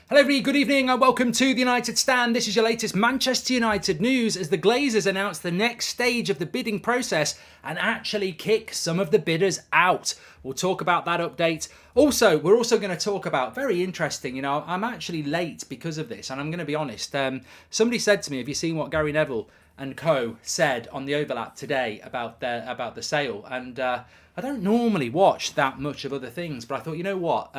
Hello everybody, good evening and welcome to the United Stand. This is your latest Manchester United news as the Glazers announce the next stage of the bidding process and actually kick some of the bidders out. We'll talk about that update. Also, we're also going to talk about, very interesting, I'm actually late because of this and I'm going to be honest. Somebody said to me, have you seen what Gary Neville and co said on the overlap today about the sale? And I don't normally watch that much of other things, but I thought, you know what?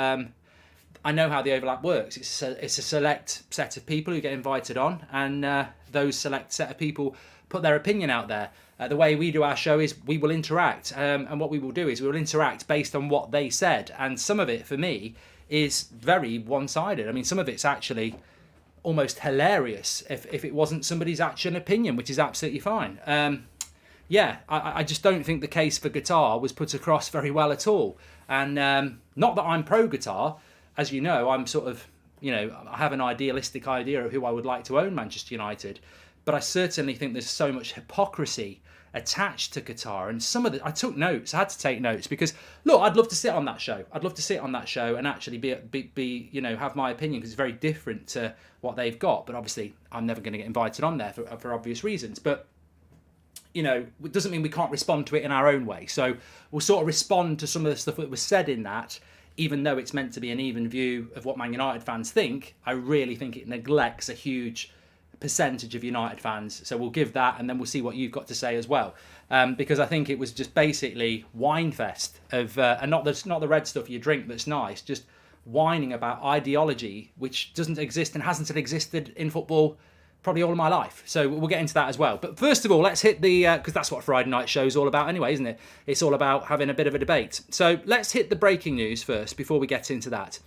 I know how the overlap works. It's a select set of people who get invited on, and those select set of people put their opinion out there. The way we do our show is we will interact, and what we will do is we will interact based on what they said. And some of it, for me, is very one-sided. I mean, some of it's actually almost hilarious if it wasn't somebody's actual opinion, which is absolutely fine. I just don't think the case for QATER was put across very well at all. And not that I'm pro-QATER. As you know, I'm sort of, I have an idealistic idea of who I would like to own Manchester United, but I certainly think there's so much hypocrisy attached to QATER. And I took notes. I had to take notes because, look, I'd love to sit on that show. I'd love to sit on that show and actually be have my opinion because it's very different to what they've got. But obviously, I'm never going to get invited on there for obvious reasons. But it doesn't mean we can't respond to it in our own way. So we'll sort of respond to some of the stuff that was said in that. Even though it's meant to be an even view of what Man United fans think, I really think it neglects a huge percentage of United fans. So we'll give that, and then we'll see what you've got to say as well. Because I think it was just basically wine fest of, and not the red stuff you drink that's nice, just whining about ideology which doesn't exist and hasn't existed in football probably all of my life. So we'll get into that as well. But first of all, let's hit because that's what Friday night show's all about anyway, isn't it? It's all about having a bit of a debate. So let's hit the breaking news first before we get into that.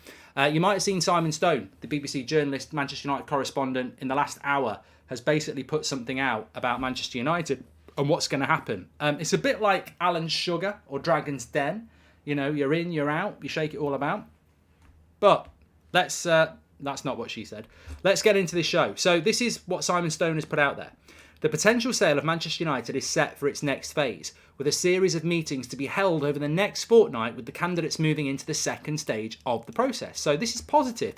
You might have seen Simon Stone, the BBC journalist, Manchester United correspondent, in the last hour has basically put something out about Manchester United and what's going to happen. It's a bit like Alan's Sugar or Dragon's Den. You're in, you're out, you shake it all about. But that's not what she said. Let's get into this show. So this is what Simon Stone has put out there. The potential sale of Manchester United is set for its next phase, with a series of meetings to be held over the next fortnight with the candidates moving into the second stage of the process. So this is positive.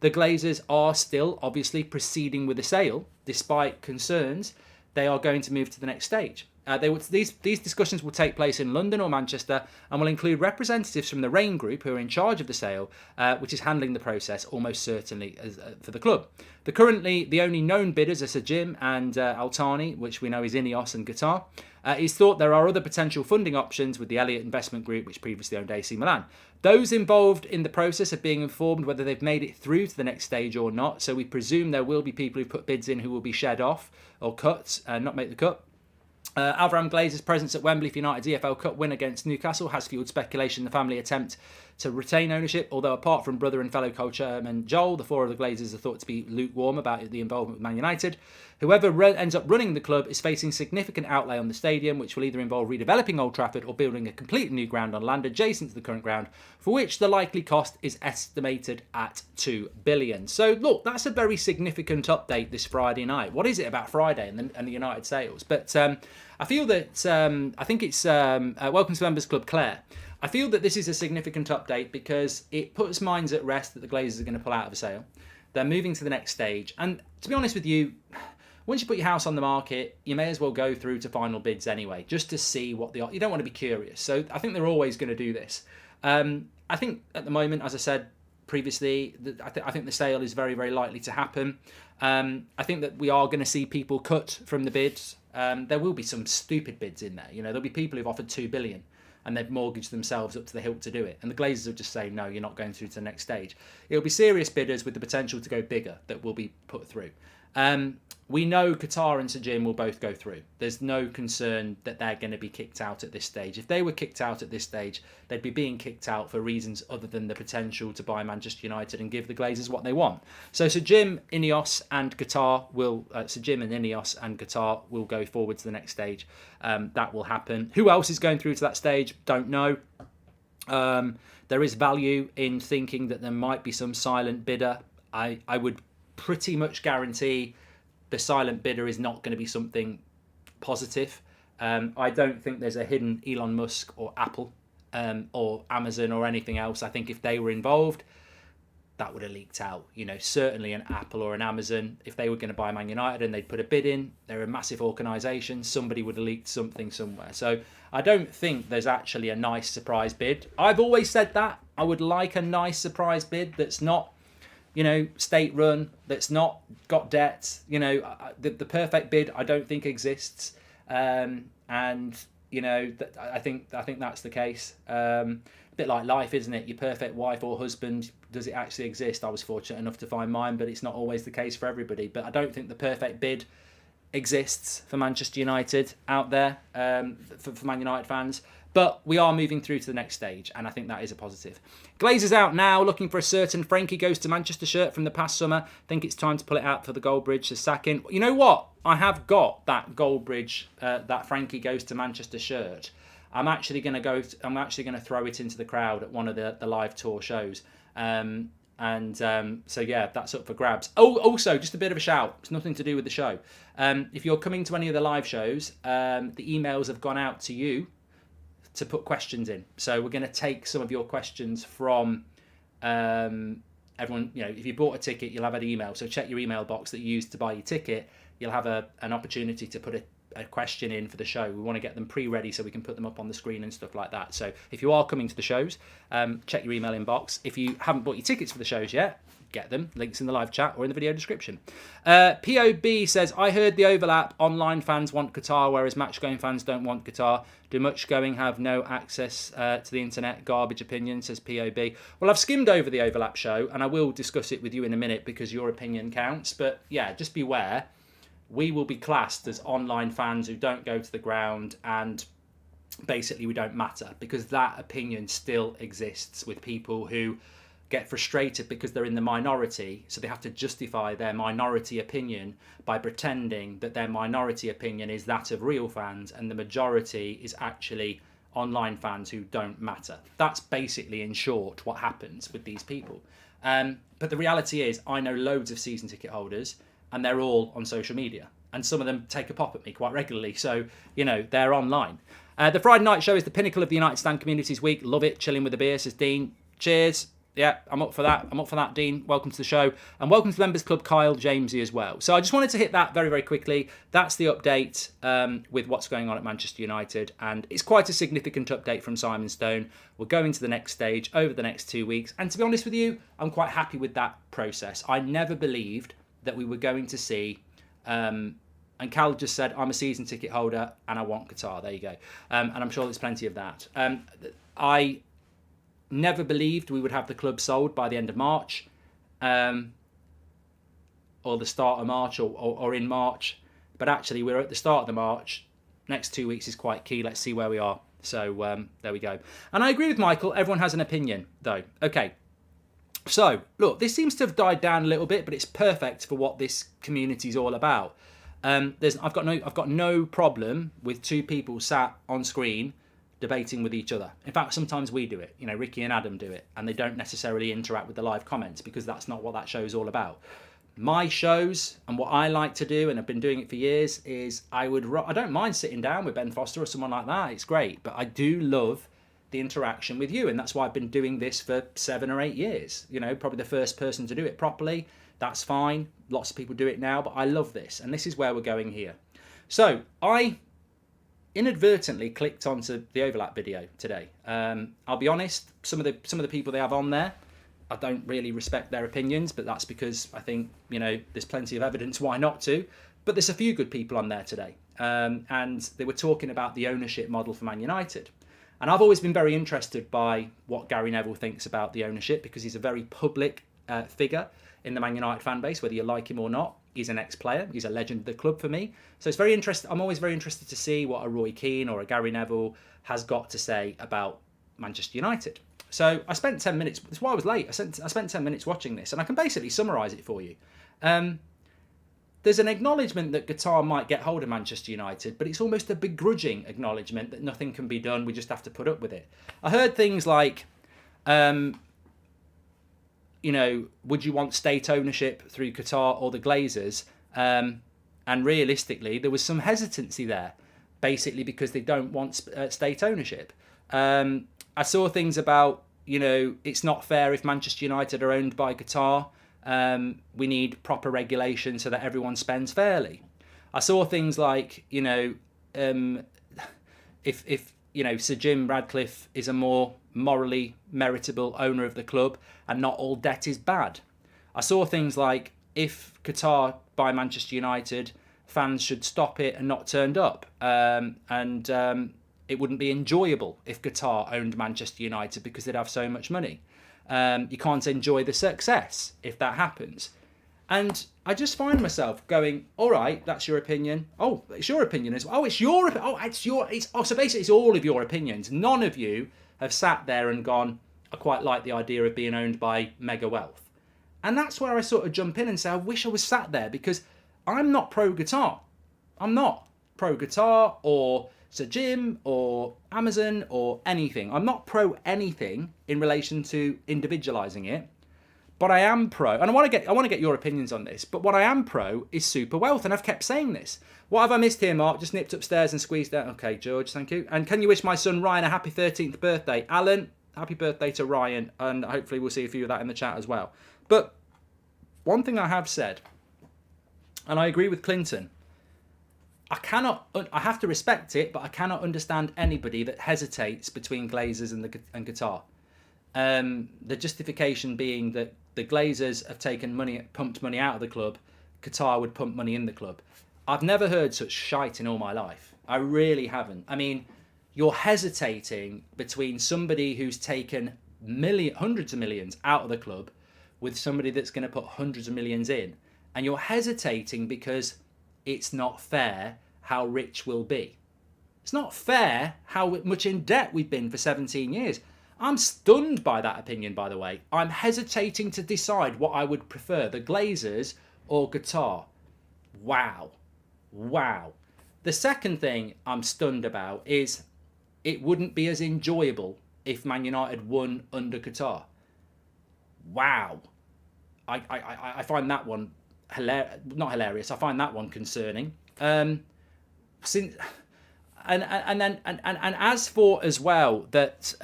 The Glazers are still obviously proceeding with the sale, despite concerns. They are going to move to the next stage. These discussions will take place in London or Manchester and will include representatives from the Rain Group who are in charge of the sale, which is handling the process almost certainly for the club. Currently, the only known bidders are Sir Jim and Altani, which we know is Ineos and QATER. It's thought there are other potential funding options with the Elliott Investment Group, which previously owned AC Milan. Those involved in the process are being informed whether they've made it through to the next stage or not, so we presume there will be people who've put bids in who will be shed off or cut and not make the cut. Avram Glazer's presence at Wembley for United's EFL Cup win against Newcastle has fueled speculation the family attempt to retain ownership, although apart from brother and fellow co-chairman Joel, the four of the Glazers are thought to be lukewarm about the involvement with Man United. Whoever ends up running the club is facing significant outlay on the stadium, which will either involve redeveloping Old Trafford or building a completely new ground on land adjacent to the current ground, for which the likely cost is estimated at $2 billion. So look, that's a very significant update this Friday night. What is it about Friday and the United sales? But I feel that, I think it's Welcome to Members Club Claire. I feel that this is a significant update because it puts minds at rest that the Glazers are going to pull out of a sale. They're moving to the next stage. And to be honest with you, once you put your house on the market, you may as well go through to final bids anyway, just to see what you don't want to be curious. So I think they're always going to do this. I think at the moment, as I said previously, I think the sale is very, very likely to happen. I think that we are going to see people cut from the bids. There will be some stupid bids in there. There'll be people who've offered $2 billion and they've mortgaged themselves up to the hilt to do it. And the Glazers will just say, no, you're not going through to the next stage. It'll be serious bidders with the potential to go bigger that will be put through. We know QATER and Sir Jim will both go through. There's no concern that they're going to be kicked out at this stage. If they were kicked out at this stage, they'd be being kicked out for reasons other than the potential to buy Manchester United and give the Glazers what they want. So Sir Jim, Ineos and QATER will go forward to the next stage. That will happen. Who else is going through to that stage? Don't know. There is value in thinking that there might be some silent bidder. I would pretty much guarantee the silent bidder is not going to be something positive. I don't think there's a hidden Elon Musk or Apple or Amazon or anything else. I think if they were involved, that would have leaked out. You know, certainly an Apple or an Amazon, if they were going to buy Man United and they'd put a bid in, they're a massive organisation, somebody would have leaked something somewhere. So I don't think there's actually a nice surprise bid. I've always said that. I would like a nice surprise bid that's not, you know, state-run, that's not got debt. You know, the perfect bid I don't think exists. And, you know, I think that's the case. A bit like life, isn't it? Your perfect wife or husband, does it actually exist? I was fortunate enough to find mine, but it's not always the case for everybody. But I don't think the perfect bid exists for Manchester United out there, for Man United fans. But we are moving through to the next stage, and I think that is a positive. Glazers out now, looking for a certain Frankie Goes to Manchester shirt from the past summer. Think it's time to pull it out for the Goldbridge to sack in. You know what? I have got that Goldbridge, that Frankie Goes to Manchester shirt. I'm actually going to throw it into the crowd at one of the live tour shows. So yeah, that's up for grabs. Oh, also, just a bit of a shout. It's nothing to do with the show. If you're coming to any of the live shows, the emails have gone out to you to put questions in. So we're going to take some of your questions from everyone. You know, if you bought a ticket, you'll have an email. So check your email box that you used to buy your ticket. You'll have an opportunity to put a question in for the show. We want to get them pre-ready so we can put them up on the screen and stuff like that. So if you are coming to the shows, check your email inbox. If you haven't bought your tickets for the shows yet, get them. Links in the live chat or in the video description. POB says, I heard the overlap. Online fans want Qatar, whereas match-going fans don't want Qatar. Do much-going have no access to the internet? Garbage opinion, says POB. Well, I've skimmed over the overlap show, and I will discuss it with you in a minute because your opinion counts. But yeah, just beware. We will be classed as online fans who don't go to the ground, and basically we don't matter, because that opinion still exists with people who get frustrated because they're in the minority, so they have to justify their minority opinion by pretending that their minority opinion is that of real fans and the majority is actually online fans who don't matter. That's basically, in short, what happens with these people. But the reality is, I know loads of season ticket holders, and they're all on social media. And some of them take a pop at me quite regularly. So, you know, they're online. The Friday night show is the pinnacle of the United Stand Communities Week. Love it. Chilling with a beer, says Dean. Cheers. Yeah, I'm up for that. I'm up for that, Dean. Welcome to the show. And welcome to the Members Club, Kyle Jamesy, as well. So I just wanted to hit that very, very quickly. That's the update with what's going on at Manchester United. And it's quite a significant update from Simon Stone. We're going to the next stage over the next 2 weeks. And to be honest with you, I'm quite happy with that process. I never believed that we were going to see, and Cal just said, I'm a season ticket holder and I want Qatar. There you go. And I'm sure there's plenty of that. I never believed we would have the club sold by the end of March, or the start of March, or in March. But actually, we're at the start of the March. Next 2 weeks is quite key. Let's see where we are. So there we go. And I agree with Michael. Everyone has an opinion, though. Okay. So, look, this seems to have died down a little bit, but it's perfect for what this community is all about. I've got no problem with two people sat on screen debating with each other. In fact, sometimes we do it. You know, Ricky and Adam do it, and they don't necessarily interact with the live comments because that's not what that show is all about. My shows and what I like to do, and I've been doing it for years, is I don't mind sitting down with Ben Foster or someone like that. It's great, but I do love the interaction with you, and that's why I've been doing this for 7 or 8 years. You know, probably the first person to do it properly. That's fine. Lots of people do it now, but I love this, and this is where we're going here. So I inadvertently clicked onto the overlap video today. I'll be honest, some of the people they have on there, I don't really respect their opinions, but that's because I think, you know, there's plenty of evidence why not to. But there's a few good people on there today, and they were talking about the ownership model for Man United. And I've always been very interested by what Gary Neville thinks about the ownership, because he's a very public figure in the Man United fan base, whether you like him or not. He's an ex-player. He's a legend of the club for me. So it's very interesting. I'm always very interested to see what a Roy Keane or a Gary Neville has got to say about Manchester United. So I spent 10 minutes. That's why I was late. I spent 10 minutes watching this, and I can basically summarise it for you. There's an acknowledgement that Qatar might get hold of Manchester United, but it's almost a begrudging acknowledgement that nothing can be done. We just have to put up with it. I heard things like, you know, would you want state ownership through Qatar or the Glazers? And realistically, there was some hesitancy there, basically because they don't want state ownership. I saw things about it's not fair if Manchester United are owned by Qatar. We need proper regulation so that everyone spends fairly. I saw things like, if Sir Jim Radcliffe is a more morally meritable owner of the club and not all debt is bad. I saw things like, if Qatar buy Manchester United, fans should stop it and not turned up. It wouldn't be enjoyable if Qatar owned Manchester United because they'd have so much money. You can't enjoy the success if that happens. And I just find myself going, all right, that's your opinion. Oh, it's your opinion as well. Oh, it's your. Oh, so basically it's all of your opinions. None of you have sat there and gone, I quite like the idea of being owned by mega wealth. And that's where I sort of jump in and say, I wish I was sat there, because I'm not pro-Qatar. I'm not pro-Qatar or Sir Jim or Amazon or anything. I'm not pro anything in relation to individualising it. But I am pro, and I want to get your opinions on this, but what I am pro is super wealth, and I've kept saying this. What have I missed here, Mark? Just nipped upstairs and squeezed down. Okay, George, thank you. And can you wish my son Ryan a happy 13th birthday? Alan, happy birthday to Ryan, and hopefully we'll see a few of that in the chat as well. But one thing I have said, and I agree with Clinton, I have to respect it, but I cannot understand anybody that hesitates between Glazers and Qatar. The justification being that the Glazers have pumped money out of the club, Qatar would pump money in the club. I've never heard such shite in all my life. I really haven't. I mean, you're hesitating between somebody who's taken hundreds of millions out of the club with somebody that's going to put hundreds of millions in. And you're hesitating because it's not fair how rich we'll be. It's not fair how much in debt we've been for 17 years. I'm stunned by that opinion, by the way. I'm hesitating to decide what I would prefer, the Glazers or Qatar. Wow. The second thing I'm stunned about is it wouldn't be as enjoyable if Man United won under Qatar. Wow. I find that one not hilarious. I find that one concerning. And as for as well that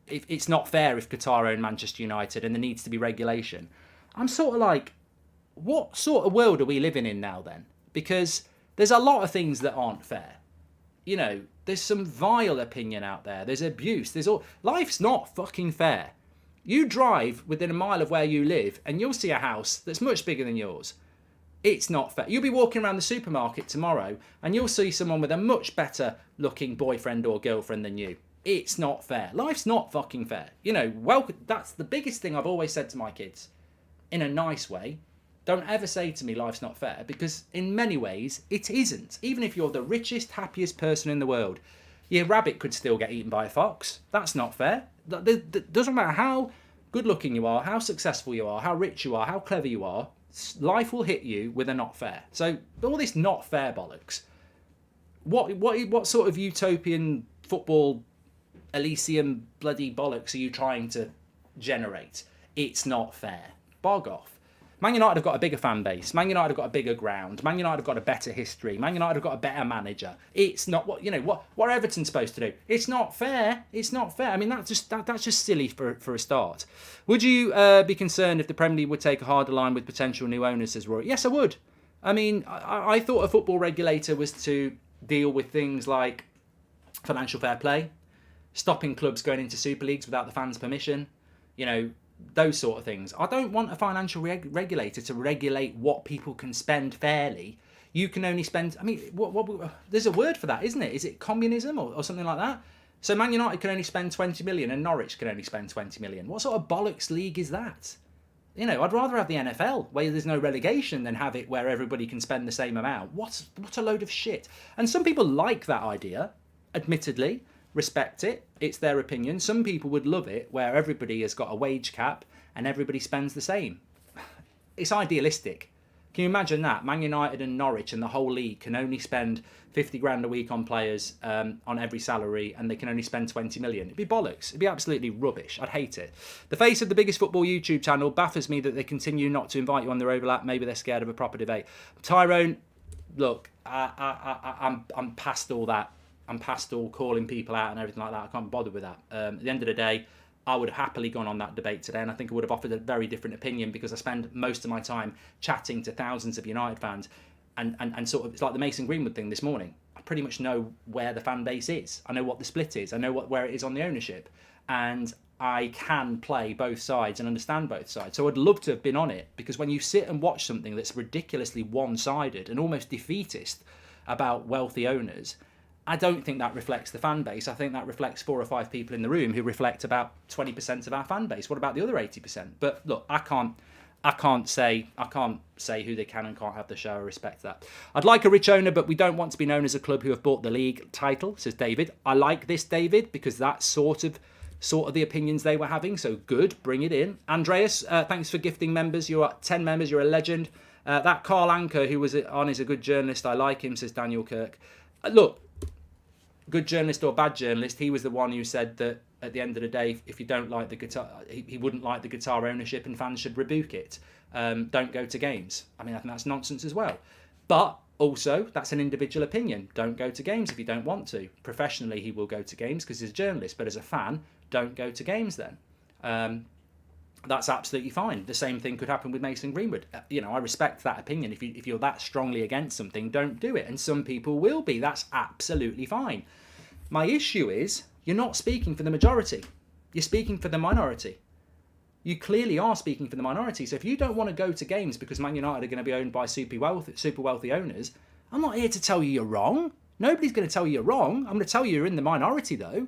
if it's not fair if Qatar own Manchester United and there needs to be regulation, I'm sort of like, what sort of world are we living in now then? Because there's a lot of things that aren't fair. There's some vile opinion out there. There's abuse. Life's not fucking fair. You drive within a mile of where you live and you'll see a house that's much bigger than yours. It's not fair. You'll be walking around the supermarket tomorrow and you'll see someone with a much better looking boyfriend or girlfriend than you. It's not fair. Life's not fucking fair. That's the biggest thing I've always said to my kids. In a nice way. Don't ever say to me life's not fair, because in many ways it isn't. Even if you're the richest, happiest person in the world, your rabbit could still get eaten by a fox. That's not fair. It doesn't matter how good looking you are, how successful you are, how rich you are, how clever you are, life will hit you with a not fair. So all this not fair bollocks. What sort of utopian football Elysium bloody bollocks are you trying to generate? It's not fair. Bog off. Man United have got a bigger fan base. Man United have got a bigger ground. Man United have got a better history. Man United have got a better manager. It's not what are Everton supposed to do? It's not fair. It's not fair. I mean, that's just silly for a start. Would you be concerned if the Premier League would take a harder line with potential new owners, says Rory? Yes, I would. I mean, I thought a football regulator was to deal with things like financial fair play, stopping clubs going into Super Leagues without the fans' permission, those sort of things. I don't want a financial regulator to regulate what people can spend fairly. You can only spend, I mean, there's a word for that, isn't it? Is it communism or something like that? So Man United can only spend 20 million and Norwich can only spend 20 million. What sort of bollocks league is that? I'd rather have the NFL where there's no relegation than have it where everybody can spend the same amount. What a load of shit. And some people like that idea, admittedly. Respect it. It's their opinion. Some people would love it where everybody has got a wage cap and everybody spends the same. It's idealistic. Can you imagine that? Man United and Norwich and the whole league can only spend 50 grand a week on players on every salary, and they can only spend 20 million. It'd be bollocks. It'd be absolutely rubbish. I'd hate it. The face of the biggest football YouTube channel baffers me that they continue not to invite you on their overlap. Maybe they're scared of a proper debate. Tyrone, look, I'm past all that. I'm past all calling people out and everything like that. I can't bother with that. At the end of the day, I would have happily gone on that debate today, and I think I would have offered a very different opinion, because I spend most of my time chatting to thousands of United fans, and sort of, it's like the Mason Greenwood thing this morning. I pretty much know where the fan base is. I know what the split is. I know where it is on the ownership, and I can play both sides and understand both sides. So I'd love to have been on it, because when you sit and watch something that's ridiculously one-sided and almost defeatist about wealthy owners, I don't think that reflects the fan base. I think that reflects 4 or 5 people in the room who reflect about 20% of our fan base. What about the other 80%? But look, I can't say who they can and can't have the show. I respect that. I'd like a rich owner, but we don't want to be known as a club who have bought the league title, says David. I like this, David, because that's sort of the opinions they were having. So good, bring it in. Andreas, thanks for gifting members. You're at 10 members. You're a legend. That Carl Anker who was on is a good journalist. I like him, says Daniel Kirk. Look, good journalist or bad journalist, he was the one who said that at the end of the day, if you don't like the guitar, he wouldn't like the guitar ownership and fans should rebuke it. Don't go to games. I mean, I think that's nonsense as well. But also, that's an individual opinion. Don't go to games if you don't want to. Professionally, he will go to games because he's a journalist. But as a fan, don't go to games then. That's absolutely fine. The same thing could happen with Mason Greenwood. I respect that opinion. If you're that strongly against something, don't do it. And some people will be. That's absolutely fine. My issue is you're not speaking for the majority. You're speaking for the minority. You clearly are speaking for the minority. So if you don't want to go to games because Man United are going to be owned by super wealthy owners, I'm not here to tell you you're wrong. Nobody's going to tell you you're wrong. I'm going to tell you you're in the minority though,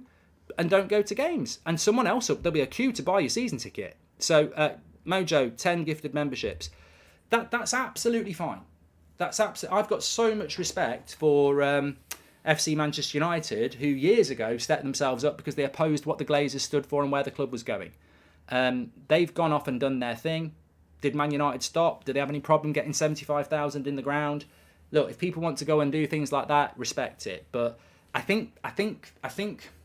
and don't go to games. And someone else, there'll be a queue to buy your season ticket. So Mojo, 10 gifted memberships. That's absolutely fine. I've got so much respect for FC Manchester United, who years ago set themselves up because they opposed what the Glazers stood for and where the club was going. They've gone off and done their thing. Did Man United stop? Did they have any problem getting 75,000 in the ground? Look, if people want to go and do things like that, respect it. But I think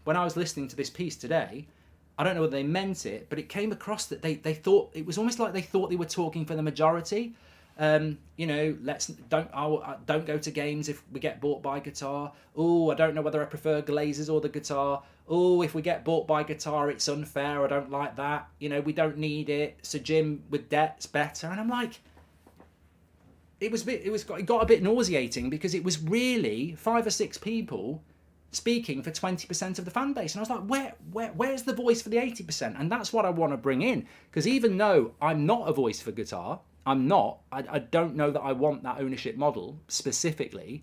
when I was listening to this piece today, I don't know whether they meant it, but it came across that they thought it was almost like they thought they were talking for the majority. Don't go to games if we get bought by Qatar. Oh, I don't know whether I prefer Glazers or the Qatar. Oh, if we get bought by Qatar, it's unfair. I don't like that. We don't need it. So Jim with debt's better. And I'm like, it got a bit nauseating because it was really 5 or 6 people speaking for 20% of the fan base. And I was like, where's the voice for the 80%? And that's what I want to bring in. Because even though I'm not a voice for Qatar, I don't know that I want that ownership model specifically.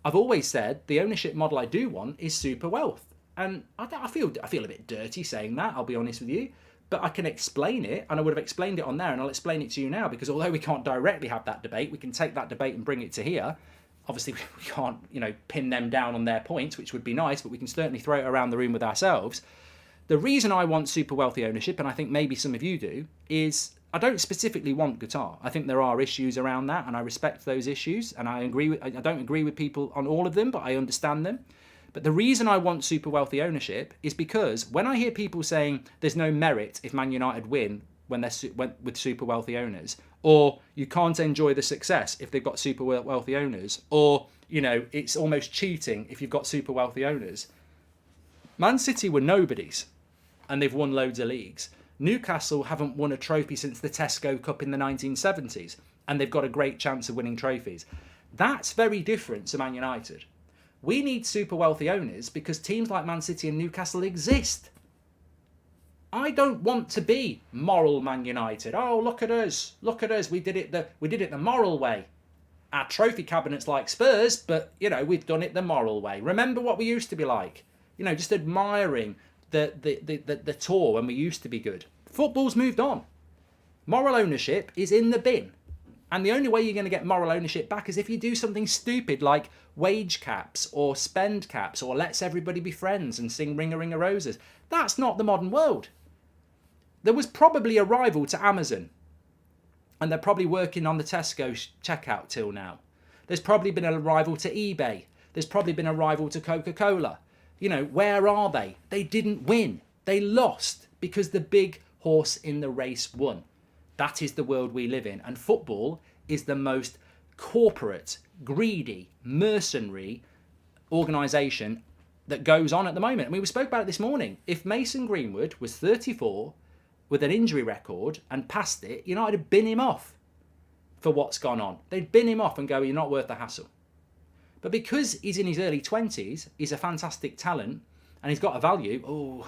I've always said the ownership model I do want is super wealth. And I feel a bit dirty saying that, I'll be honest with you. But I can explain it, and I would have explained it on there, and I'll explain it to you now, because although we can't directly have that debate, we can take that debate and bring it to here. Obviously, we can't, pin them down on their points, which would be nice, but we can certainly throw it around the room with ourselves. The reason I want super wealthy ownership, and I think maybe some of you do, is I don't specifically want Qatar. I think there are issues around that, and I respect those issues, and I don't agree with people on all of them, but I understand them. But the reason I want super wealthy ownership is because when I hear people saying there's no merit if Man United win when they're with super wealthy owners, or you can't enjoy the success if they've got super wealthy owners, or it's almost cheating if you've got super wealthy owners. Man City were nobodies, and they've won loads of leagues. Newcastle haven't won a trophy since the Tesco Cup in the 1970s, and they've got a great chance of winning trophies. That's very different to Man United. We need super wealthy owners because teams like Man City and Newcastle exist. I don't want to be moral Man United. Oh, look at us. We did it the moral way. Our trophy cabinet's like Spurs, but we've done it the moral way. Remember what we used to be like. Just admiring the tour when we used to be good. Football's moved on. Moral ownership is in the bin. And the only way you're going to get moral ownership back is if you do something stupid like wage caps or spend caps or let's everybody be friends and sing Ring a Ring a Roses. That's not the modern world. There was probably a rival to Amazon, and they're probably working on the Tesco checkout till now. There's probably been a rival to eBay. There's probably been a rival to Coca-Cola. Where are they? They didn't win. They lost because the big horse in the race won. That is the world we live in. And football is the most corporate, greedy, mercenary organisation that goes on at the moment. I mean, we spoke about it this morning. If Mason Greenwood was 34 with an injury record and passed it, United had bin him off for what's gone on. They'd bin him off and go, you're not worth the hassle. But because he's in his early 20s, he's a fantastic talent and he's got a value,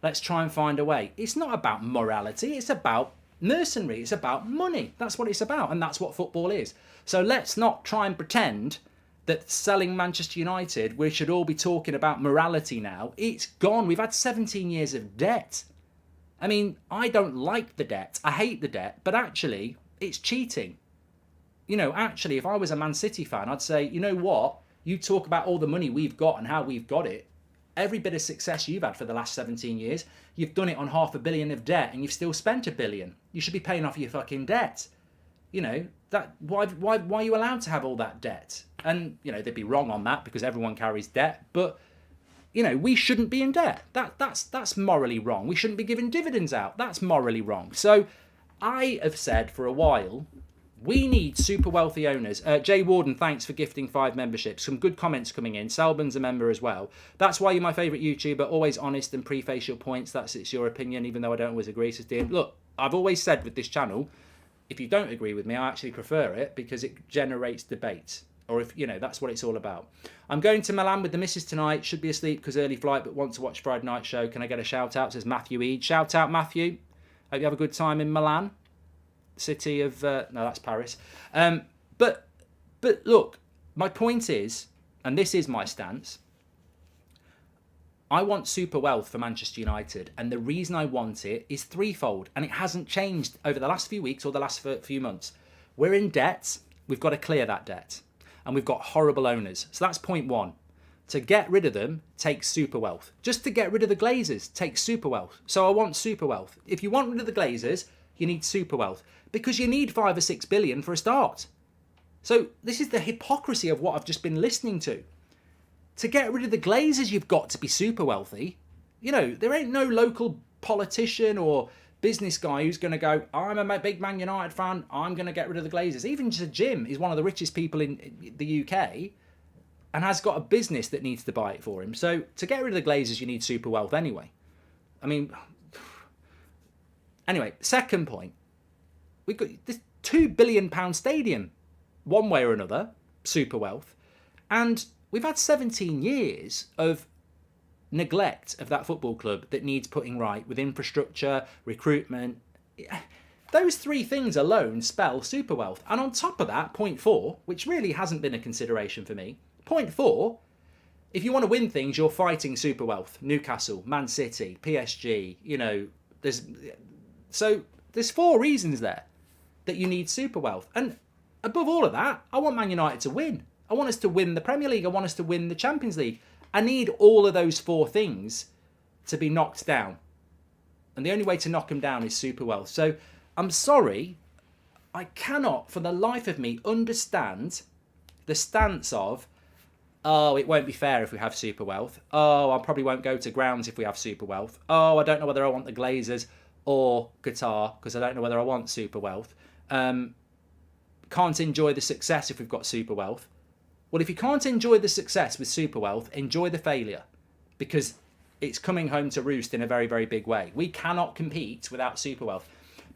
let's try and find a way. It's not about morality, it's about mercenary, it's about money. That's what it's about, and that's what football is. So let's not try and pretend that selling Manchester United, we should all be talking about morality now. It's gone. We've had 17 years of debt. I mean, I don't like the debt. I hate the debt, but actually, it's cheating. Actually, if I was a Man City fan, I'd say, you know what? You talk about all the money we've got and how we've got it. Every bit of success you've had for the last 17 years, you've done it on $500 million of debt and you've still spent $1 billion. You should be paying off your fucking debt. Why are you allowed to have all that debt? And, they'd be wrong on that because everyone carries debt. But, we shouldn't be in debt. That's morally wrong. We shouldn't be giving dividends out. That's morally wrong. So I have said for a while, we need super wealthy owners. Jay Warden, thanks for gifting 5 memberships. Some good comments coming in. Selbin's a member as well. That's why you're my favourite YouTuber. Always honest and preface your points. It's your opinion, even though I don't always agree. So, look, I've always said with this channel, if you don't agree with me, I actually prefer it because it generates debate. Or if, that's what it's all about. I'm going to Milan with the missus tonight. Should be asleep because early flight, but want to watch Friday night show. Can I get a shout out? Says Matthew Eade. Shout out, Matthew. Hope you have a good time in Milan. City of no, that's Paris. But look, my point is, and this is my stance, I want super wealth for Manchester United, and the reason I want it is threefold, and it hasn't changed over the last few weeks or the last few months. We're in debt. We've got to clear that debt, and we've got horrible owners. So that's point one. To get rid of them takes super wealth. Just to get rid of the Glazers takes super wealth. So I want super wealth. If you want rid of the Glazers, you need super wealth. Because you need 5 or 6 billion for a start. So this is the hypocrisy of what I've just been listening to. To get rid of the Glazers, you've got to be super wealthy. There ain't no local politician or business guy who's going to go, I'm a big Man United fan, I'm going to get rid of the Glazers. Even just Jim is one of the richest people in the UK and has got a business that needs to buy it for him. So to get rid of the Glazers, you need super wealth anyway. Anyway, second point. We've got this £2 billion stadium, one way or another, super wealth. And we've had 17 years of neglect of that football club that needs putting right with infrastructure, recruitment. Those 3 things alone spell super wealth. And on top of that, point 4, which really hasn't been a consideration for me, point 4, if you want to win things, you're fighting super wealth. Newcastle, Man City, PSG, there's 4 reasons there that you need super wealth. And above all of that, I want Man United to win. I want us to win the Premier League. I want us to win the Champions League. I need all of those 4 things to be knocked down. And the only way to knock them down is super wealth. So I'm sorry, I cannot for the life of me understand the stance of, it won't be fair if we have super wealth. I probably won't go to grounds if we have super wealth. I don't know whether I want the Glazers or Qatar because I don't know whether I want super wealth. Can't enjoy the success if we've got super wealth. Well, if you can't enjoy the success with super wealth, enjoy the failure because it's coming home to roost in a very, very big way. We cannot compete without super wealth.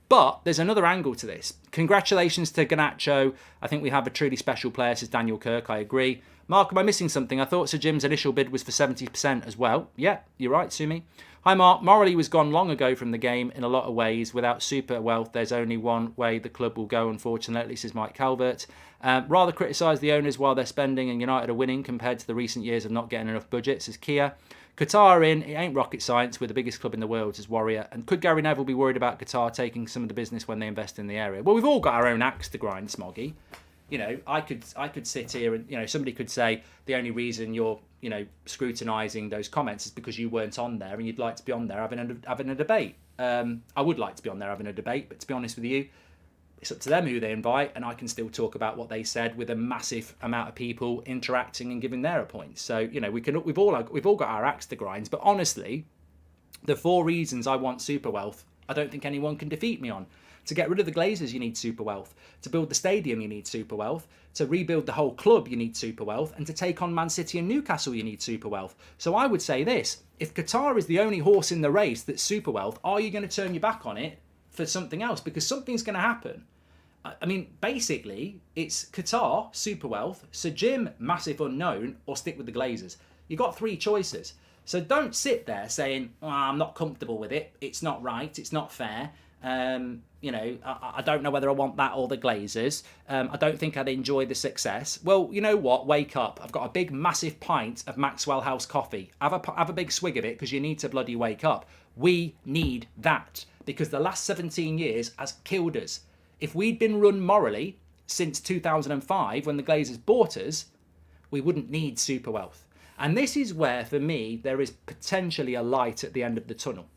But there's another angle to this. Congratulations to Garnacho. I think we have a truly special player, says Daniel Kirk. I agree. Mark, am I missing something? I thought Sir Jim's initial bid was for 70% as well. Yeah, you're right, Sumi. Hi, Mark. Morally was gone long ago from the game in a lot of ways. Without super wealth, there's only one way the club will go, unfortunately, says Mike Calvert. Rather criticise the owners while they're spending and United are winning compared to the recent years of not getting enough budget, says Kia. Qatar in, it ain't rocket science. We're the biggest club in the world, says Warrior. And could Gary Neville be worried about Qatar taking some of the business when they invest in the area? Well, we've all got our own axe to grind, Smoggy. I could sit here and, somebody could say the only reason you're, scrutinising those comments is because you weren't on there and you'd like to be on there having a debate. I would like to be on there having a debate, but to be honest with you, it's up to them who they invite, and I can still talk about what they said with a massive amount of people interacting and giving their points. So, we've all got our axe to grind. But honestly, the 4 reasons I want super wealth I don't think anyone can defeat me on. To get rid of the Glazers, you need super wealth. To build the stadium, you need super wealth. To rebuild the whole club, you need super wealth. And to take on Man City and Newcastle, you need super wealth. So I would say this, if Qatar is the only horse in the race that's super wealth, are you going to turn your back on it for something else? Because something's going to happen. I mean, basically, it's Qatar, super wealth, Sir Jim, massive unknown, or stick with the Glazers. You've got 3 choices. So don't sit there saying, oh, I'm not comfortable with it. It's not right. It's not fair. I don't know whether I want that or the Glazers. I don't think I'd enjoy the success. Well, you know what? Wake up. I've got a big, massive pint of Maxwell House coffee. Have a big swig of it because you need to bloody wake up. We need that because the last 17 years has killed us. If we'd been run morally since 2005 when the Glazers bought us, we wouldn't need super wealth. And this is where, for me, there is potentially a light at the end of the tunnel.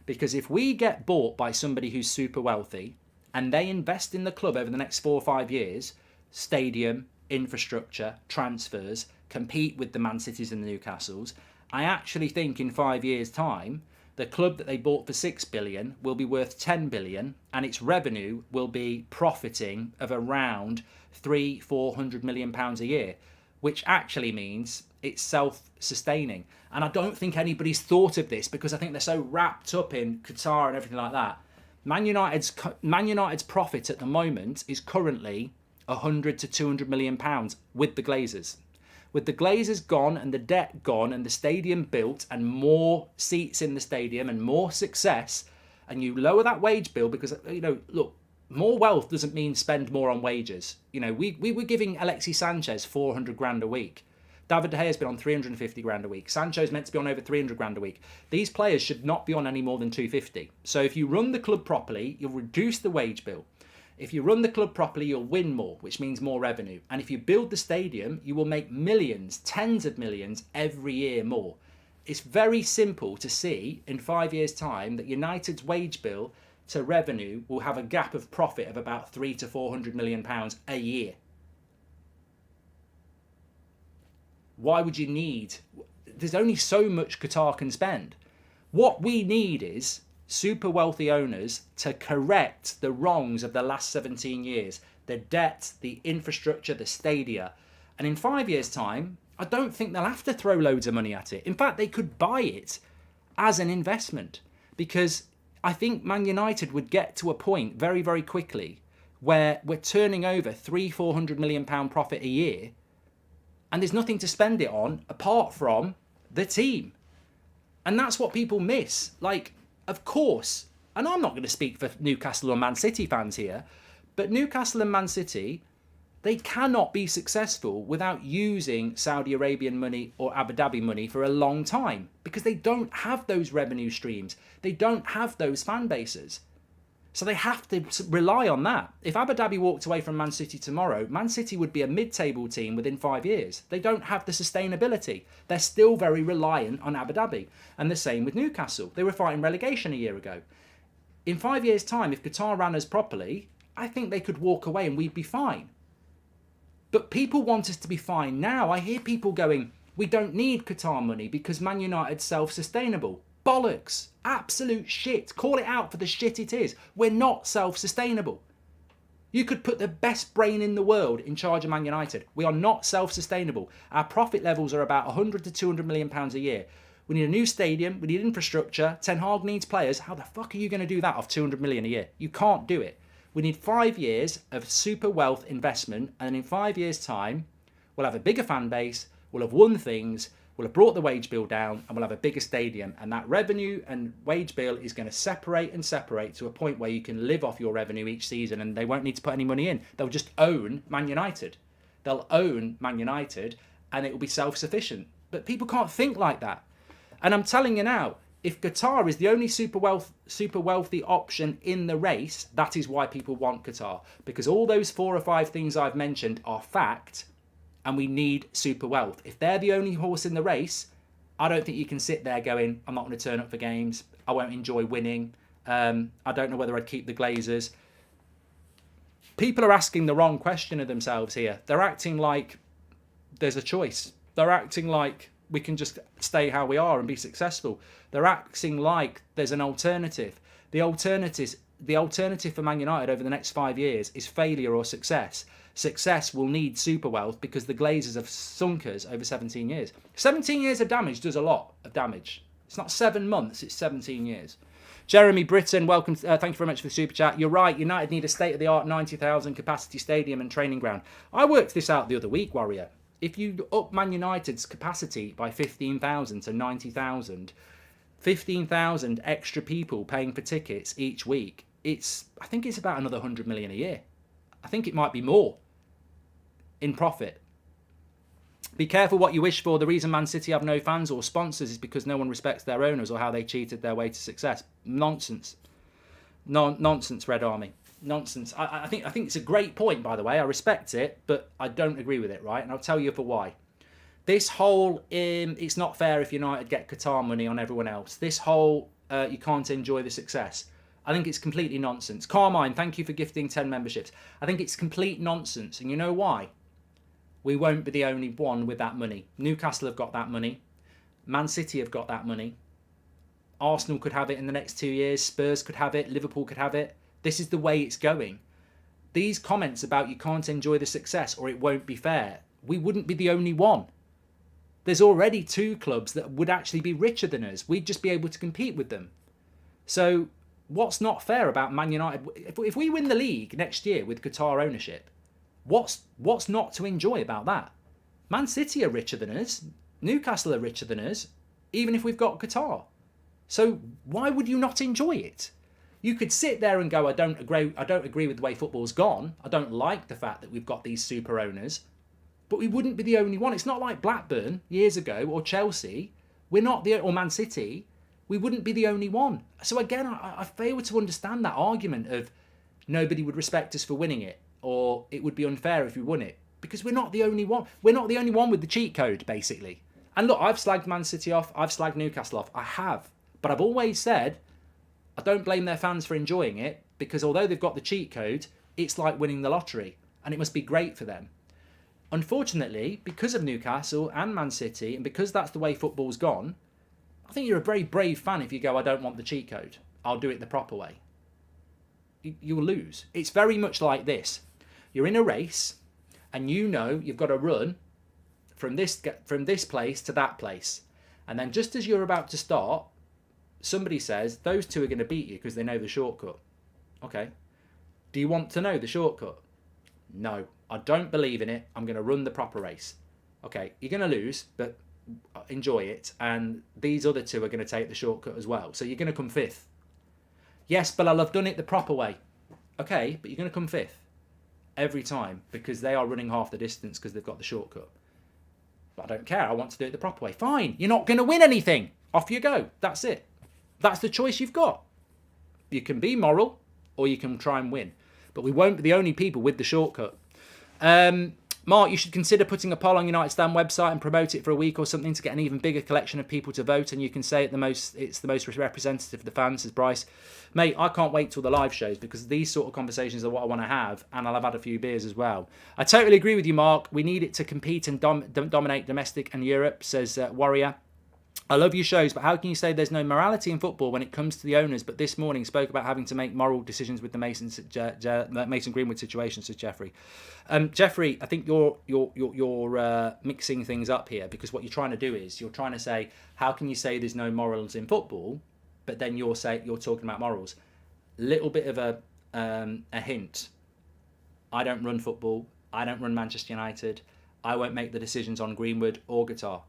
Because if we get bought by somebody who's super wealthy and they invest in the club over the next 4 or 5 years, stadium, infrastructure, transfers, compete with the Man Cities and the Newcastles, I actually think in 5 years' time, the club that they bought for 6 billion will be worth 10 billion and its revenue will be profiting of around 300-400 million pounds a year, which actually means it's self-sustaining. And I don't think anybody's thought of this because I think they're so wrapped up in Qatar and everything like that. Man United's profit at the moment is currently 100 to 200 million pounds with the Glazers. With the Glazers gone and the debt gone and the stadium built and more seats in the stadium and more success, and you lower that wage bill because, look, more wealth doesn't mean spend more on wages. We were giving Alexis Sanchez 400 grand a week. David De Gea's been on 350 grand a week. Sancho's meant to be on over 300 grand a week. These players should not be on any more than 250. So if you run the club properly, you'll reduce the wage bill. If you run the club properly, you'll win more, which means more revenue. And if you build the stadium, you will make millions, tens of millions every year more. It's very simple to see in 5 years' time that United's wage bill to revenue will have a gap of profit of about 300 to 400 million pounds a year. Why would you need? There's only so much Qatar can spend. What we need is super wealthy owners to correct the wrongs of the last 17 years, the debt, the infrastructure, the stadia. And in 5 years' time, I don't think they'll have to throw loads of money at it. In fact, they could buy it as an investment because I think Man United would get to a point very, very quickly where we're turning over 300-400 million pound profit a year and there's nothing to spend it on apart from the team. And that's what people miss. Like, of course, and I'm not going to speak for Newcastle or Man City fans here, but Newcastle and Man City, they cannot be successful without using Saudi Arabian money or Abu Dhabi money for a long time because they don't have those revenue streams. They don't have those fan bases. So they have to rely on that. If Abu Dhabi walked away from Man City tomorrow, Man City would be a mid-table team within 5 years. They don't have the sustainability. They're still very reliant on Abu Dhabi. And the same with Newcastle. They were fighting relegation a year ago. In 5 years' time, if Qatar ran us properly, I think they could walk away and we'd be fine. But people want us to be fine now. I hear people going, we don't need Qatar money because Man United's self-sustainable. Bollocks. Absolute shit. Call it out for the shit it is. We're not self-sustainable. You could put the best brain in the world in charge of Man United. We are not self-sustainable. Our profit levels are about 100 to 200 million pounds a year. We need a new stadium. We need infrastructure. Ten Hag needs players. How the fuck are you going to do that off 200 million a year? You can't do it. We need 5 years of super wealth investment. And in 5 years' time, we'll have a bigger fan base. We'll have won things. We'll have brought the wage bill down and we'll have a bigger stadium. And that revenue and wage bill is going to separate and separate to a point where you can live off your revenue each season and they won't need to put any money in. They'll just own Man United. They'll own Man United and it will be self-sufficient. But people can't think like that. And I'm telling you now, if Qatar is the only super wealthy option in the race, that is why people want Qatar. Because all those 4 or 5 things I've mentioned are fact. And we need super wealth. If they're the only horse in the race, I don't think you can sit there going, I'm not going to turn up for games. I won't enjoy winning. I don't know whether I'd keep the Glazers. People are asking the wrong question of themselves here. They're acting like there's a choice. They're acting like we can just stay how we are and be successful. They're acting like there's an alternative. The alternative for Man United over the next 5 years is failure or success. Success will need super wealth because the Glazers have sunk us over 17 years. 17 years of damage does a lot of damage. It's not 7 months, it's 17 years. Jeremy Britton, welcome. Thank you very much for the super chat. You're right, United need a state-of-the-art 90,000 capacity stadium and training ground. I worked this out the other week, Warrior. If you up Man United's capacity by 15,000 to 90,000, 15,000 extra people paying for tickets each week, I think it's about another 100 million a year. I think it might be more in profit. Be careful what you wish for. The reason Man City have no fans or sponsors is because no one respects their owners or how they cheated their way to success. Nonsense. Nonsense, Red Army. Nonsense. I think it's a great point, by the way. I respect it, but I don't agree with it, right? And I'll tell you for why. This whole, it's not fair if United get Qatar money on everyone else. This whole, you can't enjoy the success. I think it's completely nonsense. Carmine, thank you for gifting 10 memberships. I think it's complete nonsense. And you know why? We won't be the only one with that money. Newcastle have got that money. Man City have got that money. Arsenal could have it in the next 2 years. Spurs could have it. Liverpool could have it. This is the way it's going. These comments about you can't enjoy the success or it won't be fair, we wouldn't be the only one. There's already 2 clubs that would actually be richer than us. We'd just be able to compete with them. So what's not fair about Man United? If we win the league next year with Qatar ownership, what's not to enjoy about that? Man City are richer than us. Newcastle are richer than us, even if we've got Qatar. So why would you not enjoy it? You could sit there and go, I don't agree with the way football's gone. I don't like the fact that we've got these super owners. But we wouldn't be the only one. It's not like Blackburn years ago or Chelsea. Or Man City. We wouldn't be the only one. So again, I fail to understand that argument of nobody would respect us for winning it, or it would be unfair if we won it, because we're not the only one. We're not the only one with the cheat code, basically. And look, I've slagged Man City off. I've slagged Newcastle off. I have. But I've always said I don't blame their fans for enjoying it, because although they've got the cheat code, it's like winning the lottery, and it must be great for them. Unfortunately, because of Newcastle and Man City, and because that's the way football's gone, I think you're a very brave fan if you go, I don't want the cheat code. I'll do it the proper way. You will lose. It's very much like this. You're in a race, and you know you've got to run from this place to that place. And then just as you're about to start, somebody says, those 2 are going to beat you because they know the shortcut. Okay. Do you want to know the shortcut? No, I don't believe in it. I'm going to run the proper race. Okay, you're going to lose, but enjoy it. And these other 2 are going to take the shortcut as well. So you're going to come 5th. Yes, but I'll have done it the proper way. Okay, but you're going to come 5th every time because they are running half the distance because they've got the shortcut. But I don't care. I want to do it the proper way. Fine. You're not going to win anything. Off you go. That's it. That's the choice you've got. You can be moral or you can try and win. But we won't be the only people with the shortcut. Mark, you should consider putting a poll on United Stand website and promote it for a week or something to get an even bigger collection of people to vote. And you can say it's the most representative of the fans, says Bryce. Mate, I can't wait till the live shows because these sort of conversations are what I want to have. And I'll have had a few beers as well. I totally agree with you, Mark. We need it to compete and dominate domestic and Europe, says Warrior. I love your shows, but how can you say there's no morality in football when it comes to the owners? But this morning spoke about having to make moral decisions with the Mason Greenwood situation, says Jeffrey. Jeffrey, I think you're mixing things up here because what you're trying to do is you're trying to say how can you say there's no morals in football, but then you're talking about morals. Little bit of a hint. I don't run football. I don't run Manchester United. I won't make the decisions on Greenwood or Qatar.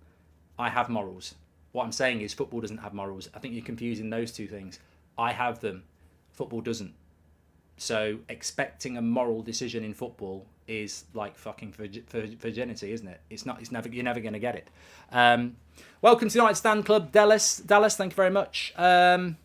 I have morals. What I'm saying is football doesn't have morals. I think you're confusing those 2 things. I have them. Football doesn't. So expecting a moral decision in football is like fucking virginity, isn't it? It's not. It's never. You're never going to get it. Welcome to the United Stand Club, Dallas. Thank you very much. But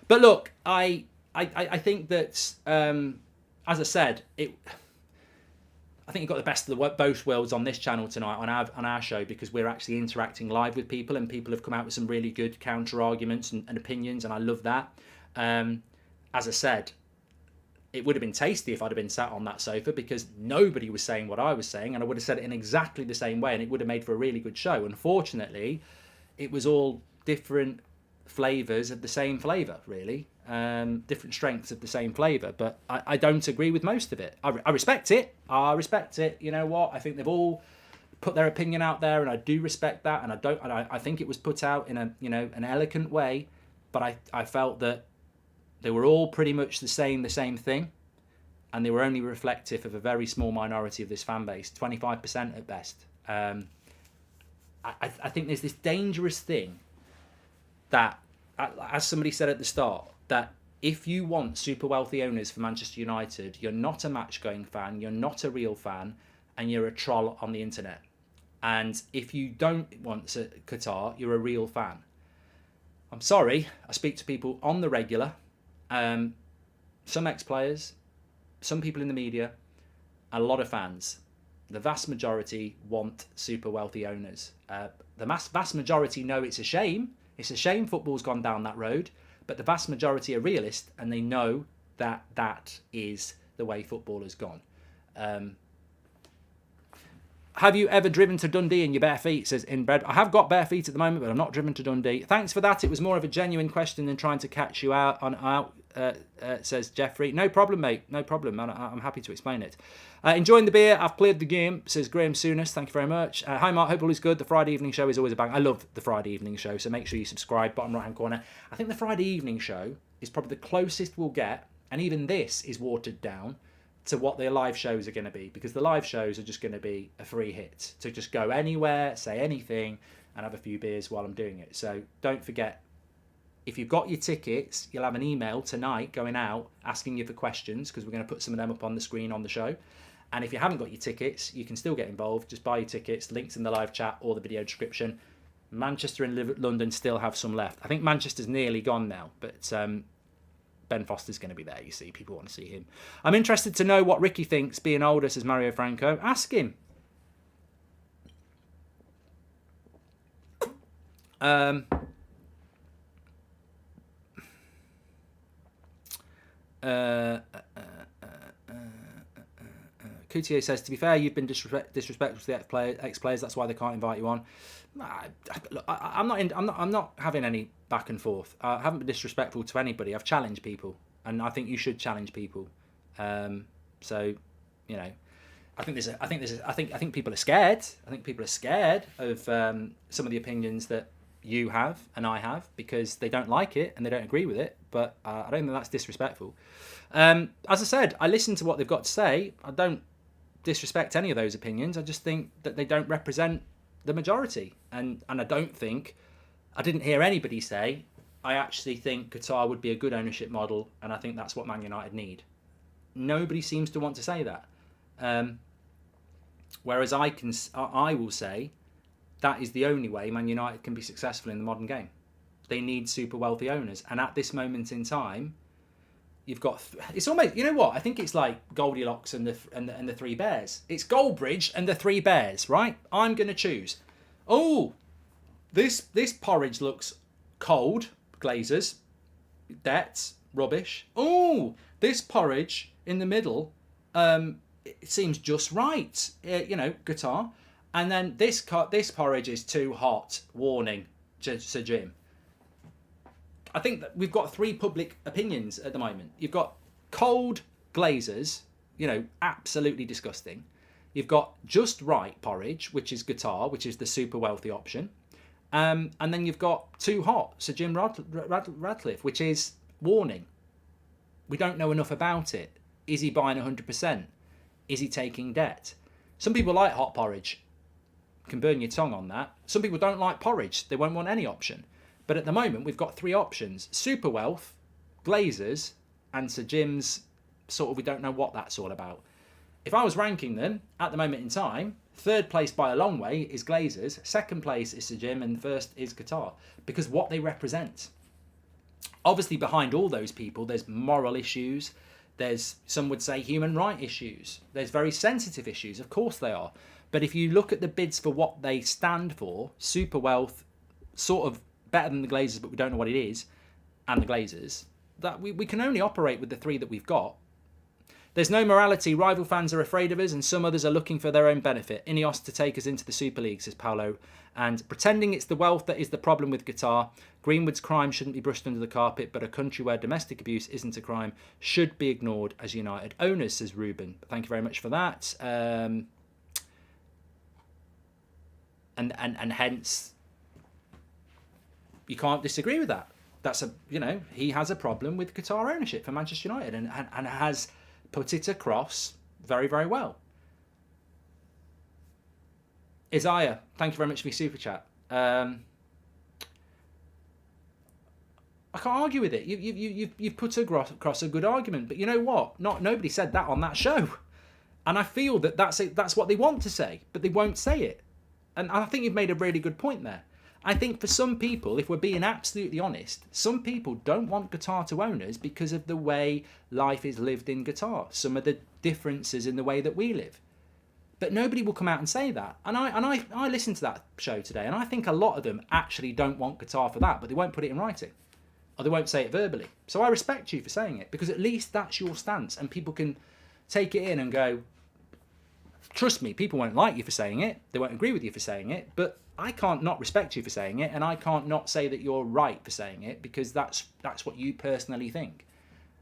look, I think that as I said, I think you've got the best of both worlds on this channel tonight on our show because we're actually interacting live with people and people have come out with some really good counter arguments and opinions, and I love that. As I said, it would have been tasty if I'd have been sat on that sofa because nobody was saying what I was saying, and I would have said it in exactly the same way, and it would have made for a really good show. Unfortunately, it was all different flavours of the same flavour, really. Different strengths of the same flavour. But I don't agree with most of it. I respect it. I respect it. You know what? I think they've all put their opinion out there, and I do respect that. And I think it was put out in an elegant way. But I felt that they were all pretty much the same thing. And they were only reflective of a very small minority of this fan base, 25% at best. I think there's this dangerous thing that, as somebody said at the start, that if you want super wealthy owners for Manchester United, you're not a match-going fan, you're not a real fan, and you're a troll on the internet. And if you don't want Qatar, you're a real fan. I'm sorry, I speak to people on the regular, some ex-players, some people in the media, a lot of fans. The vast majority want super wealthy owners. The vast majority know it's a shame. It's a shame football's gone down that road. But the vast majority are realists, and they know that that is the way football has gone. Have you ever driven to Dundee in your bare feet, says Inbred. I have got bare feet at the moment, but I'm not driven to Dundee. Thanks for that. It was more of a genuine question than trying to catch you out, says Jeffrey. No problem, mate. No problem. I'm happy to explain it. Enjoying the beer. I've played the game, says Graham Souness. Thank you very much. Hi, Mark. Hope all is good. The Friday evening show is always a bang. I love the Friday evening show, so make sure you subscribe. Bottom right-hand corner. I think the Friday evening show is probably the closest we'll get, and even this is watered down, to what their live shows are going to be, because the live shows are just going to be a free hit to just go anywhere, say anything, and have a few beers while I'm doing it. So don't forget, if you've got your tickets, you'll have an email tonight going out asking you for questions, because we're going to put some of them up on the screen on the show. And if you haven't got your tickets, you can still get involved. Just buy your tickets, links in the live chat or the video description. Manchester and London still have some left. I think Manchester's nearly gone now, but Ben Foster's going to be there, you see. People want to see him. I'm interested to know what Ricky thinks, being older, says Mario Franco. Ask him. QATER says, to be fair, you've been disrespectful to the ex-players. That's why they can't invite you on. I'm not having any back and forth. I haven't been disrespectful to anybody. I've challenged people, and I think you should challenge people. So, you know, I think people are scared. I think people are scared of some of the opinions that you have and I have, because they don't like it and they don't agree with it. But I don't think that's disrespectful. As I said, I listen to what they've got to say. I don't disrespect any of those opinions. I just think that they don't represent the majority, and I didn't hear anybody say, I actually think Qatar would be a good ownership model, and I think that's what Man United need. Nobody seems to want to say that. Whereas I will say that is the only way Man United can be successful in the modern game. They need super wealthy owners, and at this moment in time, you've got it's almost, you know what? I think it's like Goldilocks and the three bears. It's Goldbridge and the three bears, right? I'm going to choose. Oh, this porridge looks cold. Glazers, that's rubbish. Oh, this porridge in the middle, it seems just right. Qatar. And then this porridge is too hot. Warning, Sir Jim. I think that we've got three public opinions at the moment. You've got cold Glazers, absolutely disgusting. You've got just right porridge, which is Qatar, which is the super wealthy option. And then you've got too hot, Sir Jim Radcliffe, which is warning. We don't know enough about it. Is he buying 100%? Is he taking debt? Some people like hot porridge. You can burn your tongue on that. Some people don't like porridge. They won't want any option. But at the moment, we've got three options. Super Wealth, Glazers, and Sir Jim's sort of, we don't know what that's all about. If I was ranking them at the moment in time, third place by a long way is Glazers, second place is Sir Jim, and first is Qatar, because what they represent. Obviously, behind all those people, there's moral issues. There's, some would say, human rights issues. There's very sensitive issues. Of course they are. But if you look at the bids for what they stand for, Super Wealth, sort of better than the Glazers, but we don't know what it is, and the Glazers, that we can only operate with the three that we've got. There's no morality. Rival fans are afraid of us, and some others are looking for their own benefit. Ineos to take us into the Super League, says Paolo. And pretending it's the wealth that is the problem with Qatar. Greenwood's crime shouldn't be brushed under the carpet, but a country where domestic abuse isn't a crime should be ignored as United owners, says Ruben. Thank you very much for that. And hence, you can't disagree with that. That's he has a problem with Qatar ownership for Manchester United and has put it across very, very well. Isaiah, thank you very much for your super chat. I can't argue with it. You've put across a good argument, but you know what? Nobody said that on that show, and I feel that that's what they want to say, but they won't say it. And I think you've made a really good point there. I think for some people, if we're being absolutely honest, some people don't want Qatar to own us because of the way life is lived in Qatar. Some of the differences in the way that we live. But nobody will come out and say that. And I listened to that show today, and I think a lot of them actually don't want Qatar for that, but they won't put it in writing. Or they won't say it verbally. So I respect you for saying it, because at least that's your stance, and people can take it in and go, trust me, people won't like you for saying it, they won't agree with you for saying it, but I can't not respect you for saying it, and I can't not say that you're right for saying it, because that's what you personally think.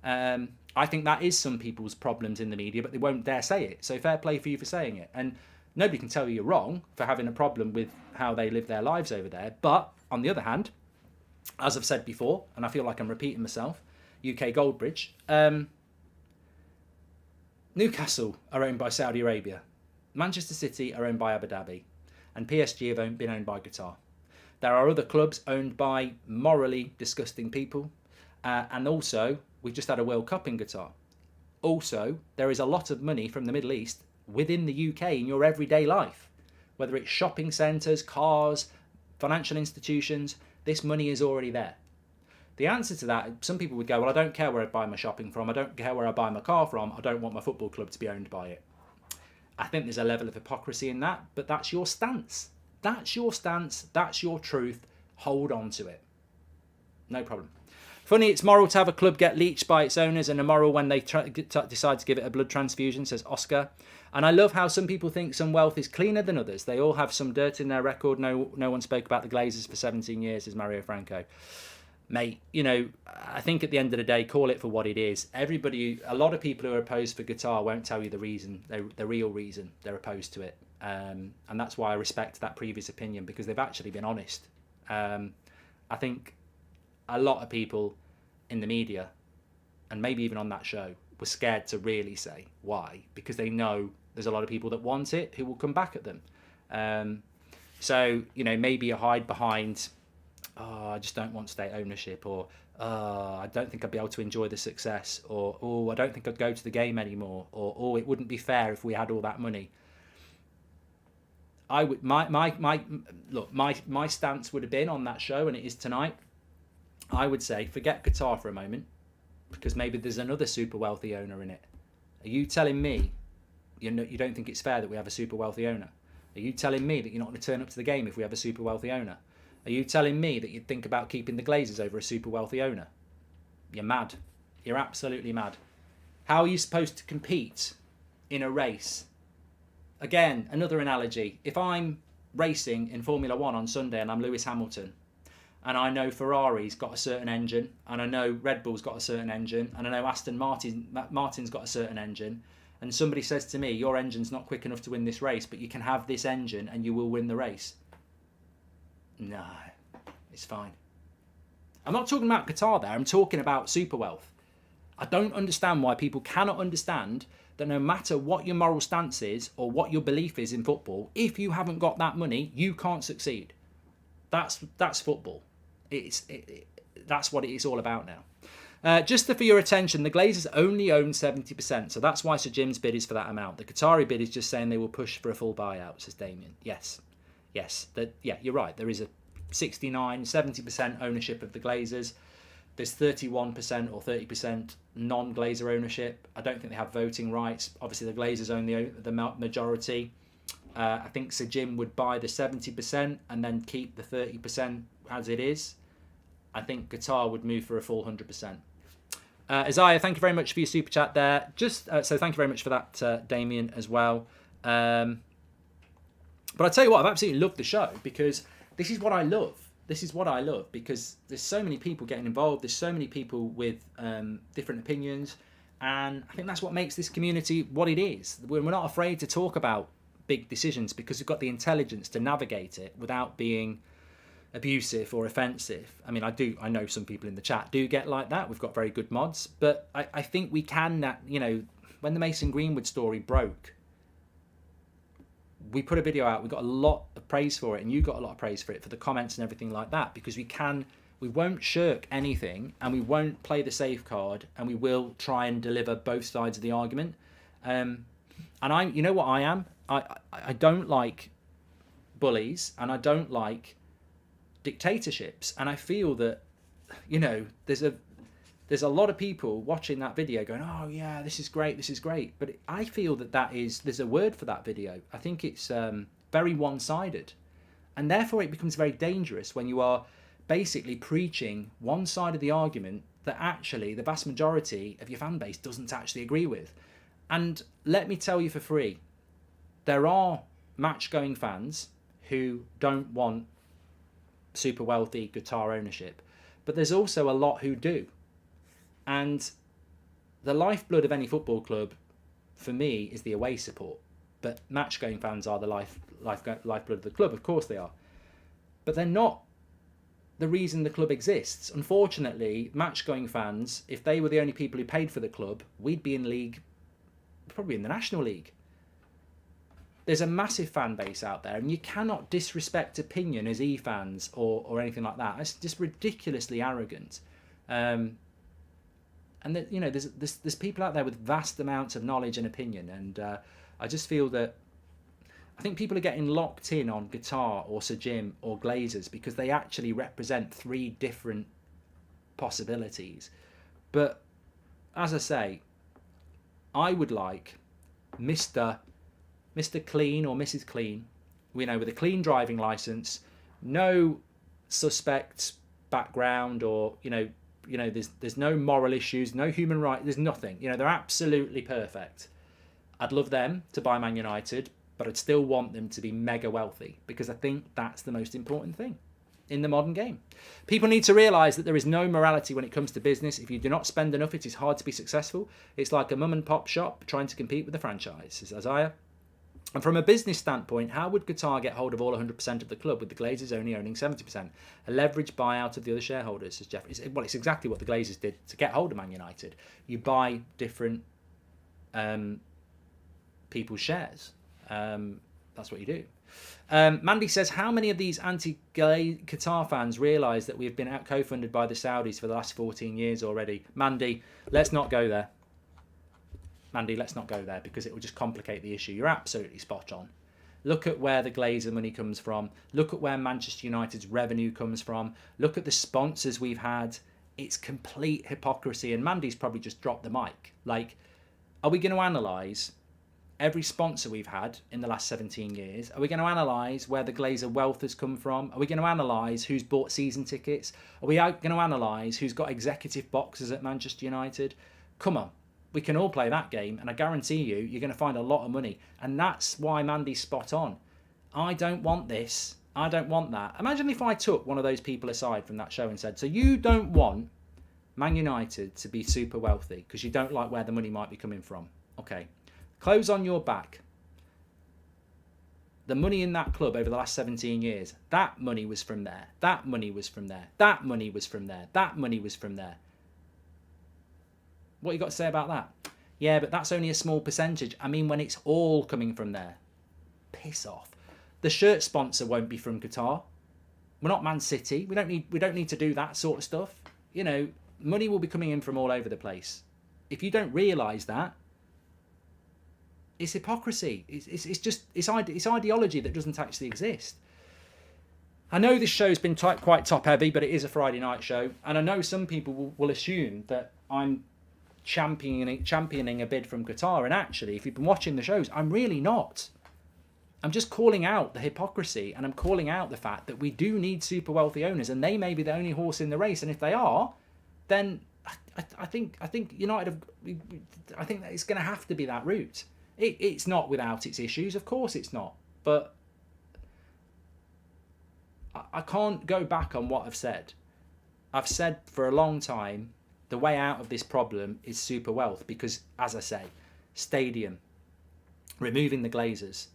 I think that is some people's problems in the media, but they won't dare say it. So fair play for you for saying it. And nobody can tell you you're wrong for having a problem with how they live their lives over there. But on the other hand, as I've said before, and I feel like I'm repeating myself, UK Goldbridge, Newcastle are owned by Saudi Arabia. Manchester City are owned by Abu Dhabi. And PSG have been owned by Qatar. There are other clubs owned by morally disgusting people. And also, we've just had a World Cup in Qatar. Also, there is a lot of money from the Middle East within the UK in your everyday life. Whether it's shopping centres, cars, financial institutions, this money is already there. The answer to that, some people would go, well, I don't care where I buy my shopping from. I don't care where I buy my car from. I don't want my football club to be owned by it. I think there's a level of hypocrisy in that, but that's your stance. That's your stance. That's your truth. Hold on to it. No problem. Funny, it's moral to have a club get leached by its owners and immoral when they decide to give it a blood transfusion, says Oscar. And I love how some people think some wealth is cleaner than others. They all have some dirt in their record. No one spoke about the Glazers for 17 years, says Mario Franco. Mate, I think at the end of the day, call it for what it is. A lot of people who are opposed for Qatar won't tell you the reason, the real reason they're opposed to it. And that's why I respect that previous opinion, because they've actually been honest. I think a lot of people in the media, and maybe even on that show, were scared to really say why, because they know there's a lot of people that want it who will come back at them. So, maybe you hide behind, I just don't want state ownership, or I don't think I'd be able to enjoy the success, or I don't think I'd go to the game anymore, or it wouldn't be fair if we had all that money. I would my stance would have been on that show, and it is tonight. I would say forget Qatar for a moment, because maybe there's another super wealthy owner in it. Are you telling me you don't think it's fair that we have a super wealthy owner? Are you telling me that you're not going to turn up to the game if we have a super wealthy owner? Are you telling me that you'd think about keeping the Glazers over a super wealthy owner? You're mad. You're absolutely mad. How are you supposed to compete in a race? Again, another analogy. If I'm racing in Formula 1 on Sunday and I'm Lewis Hamilton, and I know Ferrari's got a certain engine, and I know Red Bull's got a certain engine, and I know Aston Martin's got a certain engine, and somebody says to me, your engine's not quick enough to win this race, but you can have this engine and you will win the race. No, it's fine. I'm not talking about Qatar there, I'm talking about super wealth. I don't understand why people cannot understand that no matter what your moral stance is or what your belief is in football, if you haven't got that money, you can't succeed. That's football. That's what it is all about now. Just for your attention, the Glazers only own 70%, so that's why Sir Jim's bid is for that amount. The Qatari bid is just saying they will push for a full buyout, says Damien. Yes, you're right. There is a 70% ownership of the Glazers. There's 31% or 30% non-Glazer ownership. I don't think they have voting rights. Obviously, the Glazers own the majority. I think Sir Jim would buy the 70% and then keep the 30% as it is. I think Qatar would move for a full 100%. Isaiah, thank you very much for your super chat there. So thank you very much for that, Damien, as well. But I tell you what, I've absolutely loved the show because this is what I love. This is what I love because there's so many people getting involved. There's so many people with different opinions. And I think that's what makes this community what it is. We're not afraid to talk about big decisions because we've got the intelligence to navigate it without being abusive or offensive. I mean, I know some people in the chat do get like that. We've got very good mods, but I think we can, when the Mason Greenwood story broke, we put a video out, we got a lot of praise for it, and you got a lot of praise for it, for the comments and everything like that, because we won't shirk anything, and we won't play the safe card, and we will try and deliver both sides of the argument. And you know what I am? I don't like bullies, and I don't like dictatorships, and I feel that there's a lot of people watching that video going, oh yeah, this is great, but I feel that there's a word for that video. I think it's very one-sided, and therefore it becomes very dangerous when you are basically preaching one side of the argument that actually the vast majority of your fan base doesn't actually agree with. And let me tell you for free, there are match-going fans who don't want super wealthy Qatar ownership, but there's also a lot who do. And the lifeblood of any football club, for me, is the away support. But match-going fans are the lifeblood of the club. Of course they are. But they're not the reason the club exists. Unfortunately, match-going fans, if they were the only people who paid for the club, we'd be in league, probably in the National League. There's a massive fan base out there, and you cannot disrespect opinion as e-fans or anything like that. It's just ridiculously arrogant. And there's people out there with vast amounts of knowledge and opinion, and I just feel that I think people are getting locked in on Qatar or Sajim or Glazers because they actually represent three different possibilities. But as I say, I would like Mr. Clean or Mrs. Clean, with a clean driving license, no suspect background, or there's no moral issues, no human rights, there's nothing. They're absolutely perfect. I'd love them to buy Man United, but I'd still want them to be mega wealthy, because I think that's the most important thing in the modern game. People need to realise that there is no morality when it comes to business. If you do not spend enough, it is hard to be successful. It's like a mum and pop shop trying to compete with a franchise, says Isaiah. And from a business standpoint, how would Qatar get hold of all 100% of the club with the Glazers only owning 70%? A leveraged buyout of the other shareholders, says Jeffrey. Well, it's exactly what the Glazers did to get hold of Man United. You buy different people's shares. That's what you do. Mandy says, how many of these anti-Qatar fans realise that we have been co-funded by the Saudis for the last 14 years already? Mandy, let's not go there. Let's not go there, because it will just complicate the issue. You're absolutely spot on. Look at where the Glazer money comes from. Look at where Manchester United's revenue comes from. Look at the sponsors we've had. It's complete hypocrisy. And Mandy's probably just dropped the mic. Like, are we going to analyse every sponsor we've had in the last 17 years? Are we going to analyse where the Glazer wealth has come from? Are we going to analyse who's bought season tickets? Are we going to analyse who's got executive boxes at Manchester United? Come on. We can all play that game, and I guarantee you're going to find a lot of money. And that's why Mandy's spot on. I don't want this. I don't want that. Imagine if I took one of those people aside from that show and said, so you don't want Man United to be super wealthy because you don't like where the money might be coming from. Okay. Clothes on your back. The money in that club over the last 17 years, that money was from there. That money was from there. That money was from there. That money was from there. What you got to say about that? Yeah, but that's only a small percentage. I mean, when it's all coming from there. Piss off. The shirt sponsor won't be from Qatar. We're not Man City. We don't need to do that sort of stuff. Money will be coming in from all over the place. If you don't realise that, it's hypocrisy. It's ideology that doesn't actually exist. I know this show's been quite top heavy, but it is a Friday night show, and I know some people will assume that I'm championing a bid from Qatar, and actually, if you've been watching the shows, I'm really not. I'm just calling out the hypocrisy, and I'm calling out the fact that we do need super wealthy owners, and they may be the only horse in the race, and if they are, then I think United have, I think that it's going to have to be that route. It's not without its issues, of course it's not, but I can't go back on what I've said. I've said for a long time the way out of this problem is super wealth, because, as I say, stadium, removing the Glazers,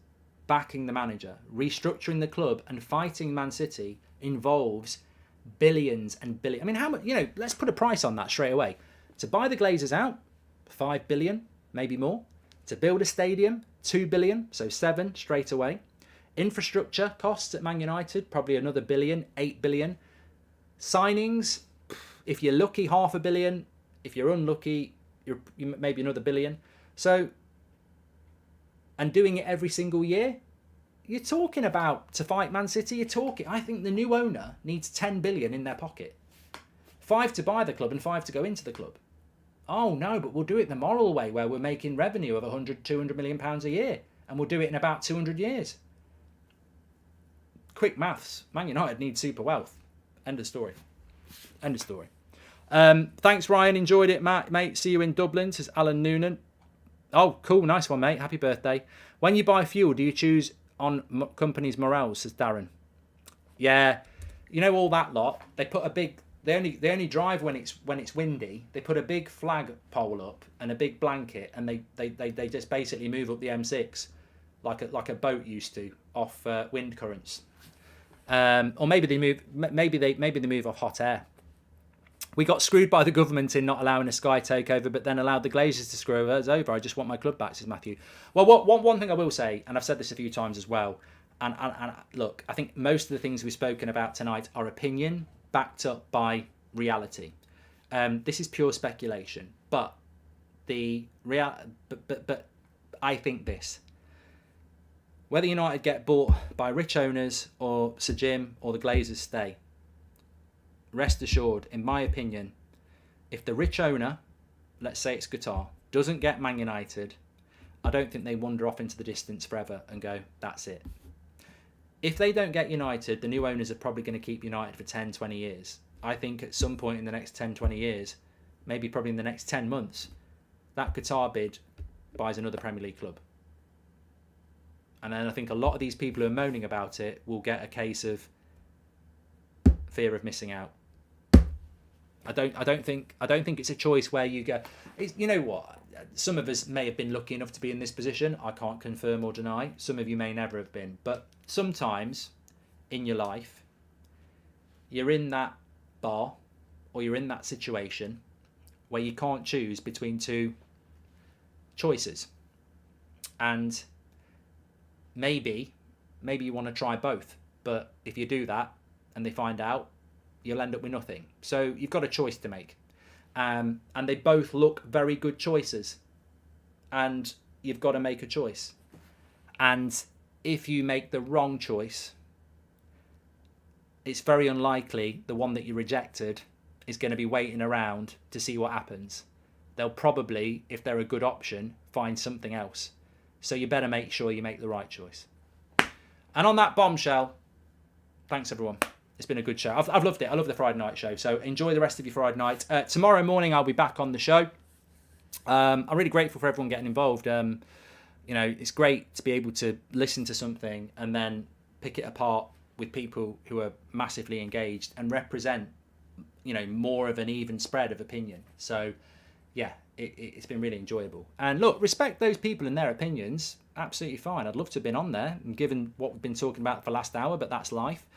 backing the manager, restructuring the club and fighting Man City involves billions and billions. I mean, how much, let's put a price on that straight away. To buy the Glazers out, 5 billion, maybe more. To build a stadium, 2 billion, so 7 straight away. Infrastructure costs at Man United, probably another billion, 8 billion. Signings, if you're lucky, 500 million. If you're unlucky, you're maybe another billion. So, and doing it every single year, you're talking about, to fight Man City, I think the new owner needs 10 billion in their pocket. 5 to buy the club and 5 to go into the club. Oh no, but we'll do it the moral way, where we're making revenue of 100, 200 million pounds a year, and we'll do it in about 200 years. Quick maths. Man United needs super wealth. End of story. End of story. Thanks, Ryan. Enjoyed it, mate. See you in Dublin, says Alan Noonan. Oh, cool. Nice one, mate. Happy birthday. When you buy fuel, do you choose on companies' morale, says Darren. Yeah. All that lot. They put a big... They only drive when it's windy. They put a big flag pole up and a big blanket, and they just basically move up the M6 like a boat used to, off wind currents. Or maybe they move off hot air. We got screwed by the government in not allowing a Sky takeover, but then allowed the Glazers to screw us over. I just want my club back, says Matthew. Well, one thing I will say, and I've said this a few times as well, and look, I think most of the things we've spoken about tonight are opinion backed up by reality. This is pure speculation, but but I think this. Whether United get bought by rich owners or Sir Jim or the Glazers stay, rest assured, in my opinion, if the rich owner, let's say it's QATER, doesn't get Man United, I don't think they wander off into the distance forever and go, that's it. If they don't get United, the new owners are probably going to keep United for 10, 20 years. I think at some point in the next 10, 20 years, maybe probably in the next 10 months, that QATER bid buys another Premier League club. And then I think a lot of these people who are moaning about it will get a case of fear of missing out. I don't think it's a choice where you go. You know what? Some of us may have been lucky enough to be in this position. I can't confirm or deny. Some of you may never have been. But sometimes in your life, you're in that bar or you're in that situation where you can't choose between two choices. And maybe you want to try both. But if you do that and they find out, you'll end up with nothing. So you've got a choice to make. And they both look very good choices. And you've got to make a choice. And if you make the wrong choice, it's very unlikely the one that you rejected is going to be waiting around to see what happens. They'll probably, if they're a good option, find something else. So you better make sure you make the right choice. And on that bombshell, thanks everyone. It's been a good show. I've loved it. I love the Friday night show. So enjoy the rest of your Friday night. Tomorrow morning, I'll be back on the show. I'm really grateful for everyone getting involved. It's great to be able to listen to something and then pick it apart with people who are massively engaged and represent, more of an even spread of opinion. So, yeah, it's been really enjoyable. And look, respect those people and their opinions. Absolutely fine. I'd love to have been on there and given what we've been talking about for the last hour, but that's life.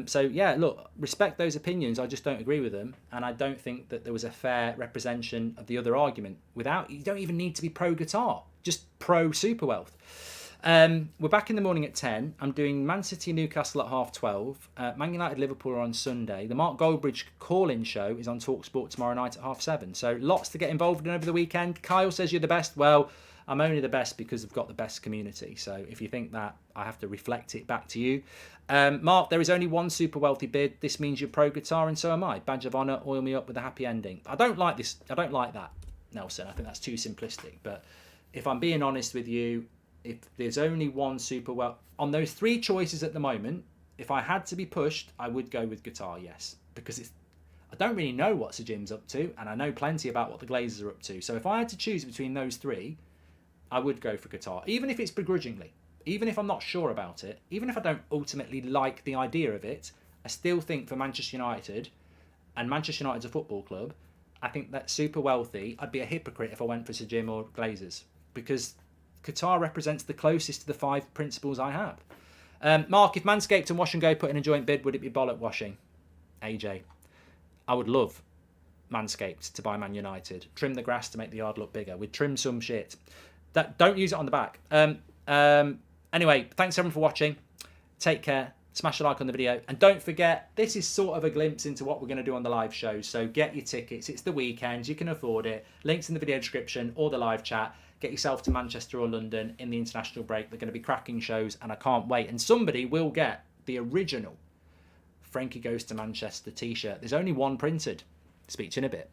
So yeah, look, respect those opinions. I just don't agree with them, and I don't think that there was a fair representation of the other argument. You don't even need to be pro QATER, just pro super wealth. We're back in the morning at 10. I'm doing Man City Newcastle at 12:30. Man United Liverpool are on Sunday. The Mark Goldbridge call-in show is on TalkSport tomorrow night at 7:30. So lots to get involved in over the weekend. Kyle says you're the best. Well, I'm only the best because I've got the best community. So if you think that, I have to reflect it back to you. Mark, there is only one super wealthy bid. This means you're pro QATER and so am I. Badge of honour, oil me up with a happy ending. I don't like this. I don't like that, Nelson. I think that's too simplistic. But if I'm being honest with you, if there's only one super wealth, on those three choices at the moment, if I had to be pushed, I would go with QATER, yes. Because I don't really know what Sir Jim's up to, and I know plenty about what the Glazers are up to. So if I had to choose between those three, I would go for Qatar, even if it's begrudgingly, even if I'm not sure about it, even if I don't ultimately like the idea of it. I still think for Manchester United, and Manchester United's a football club, I think that's super wealthy. I'd be a hypocrite if I went for Sir Jim or Glazers, because Qatar represents the closest to the 5 principles I have. Mark, if Manscaped and Wash and Go put in a joint bid, would it be bollock washing? AJ, I would love Manscaped to buy Man United. Trim the grass to make the yard look bigger. We'd trim some shit. Don't use it on the back. Anyway, thanks everyone for watching. Take care. Smash a like on the video. And don't forget, this is sort of a glimpse into what we're going to do on the live shows. So get your tickets. It's the weekend. You can afford it. Links in the video description or the live chat. Get yourself to Manchester or London in the international break. They're going to be cracking shows and I can't wait. And somebody will get the original Frankie Goes to Manchester t-shirt. There's only one printed. Speak to you in a bit.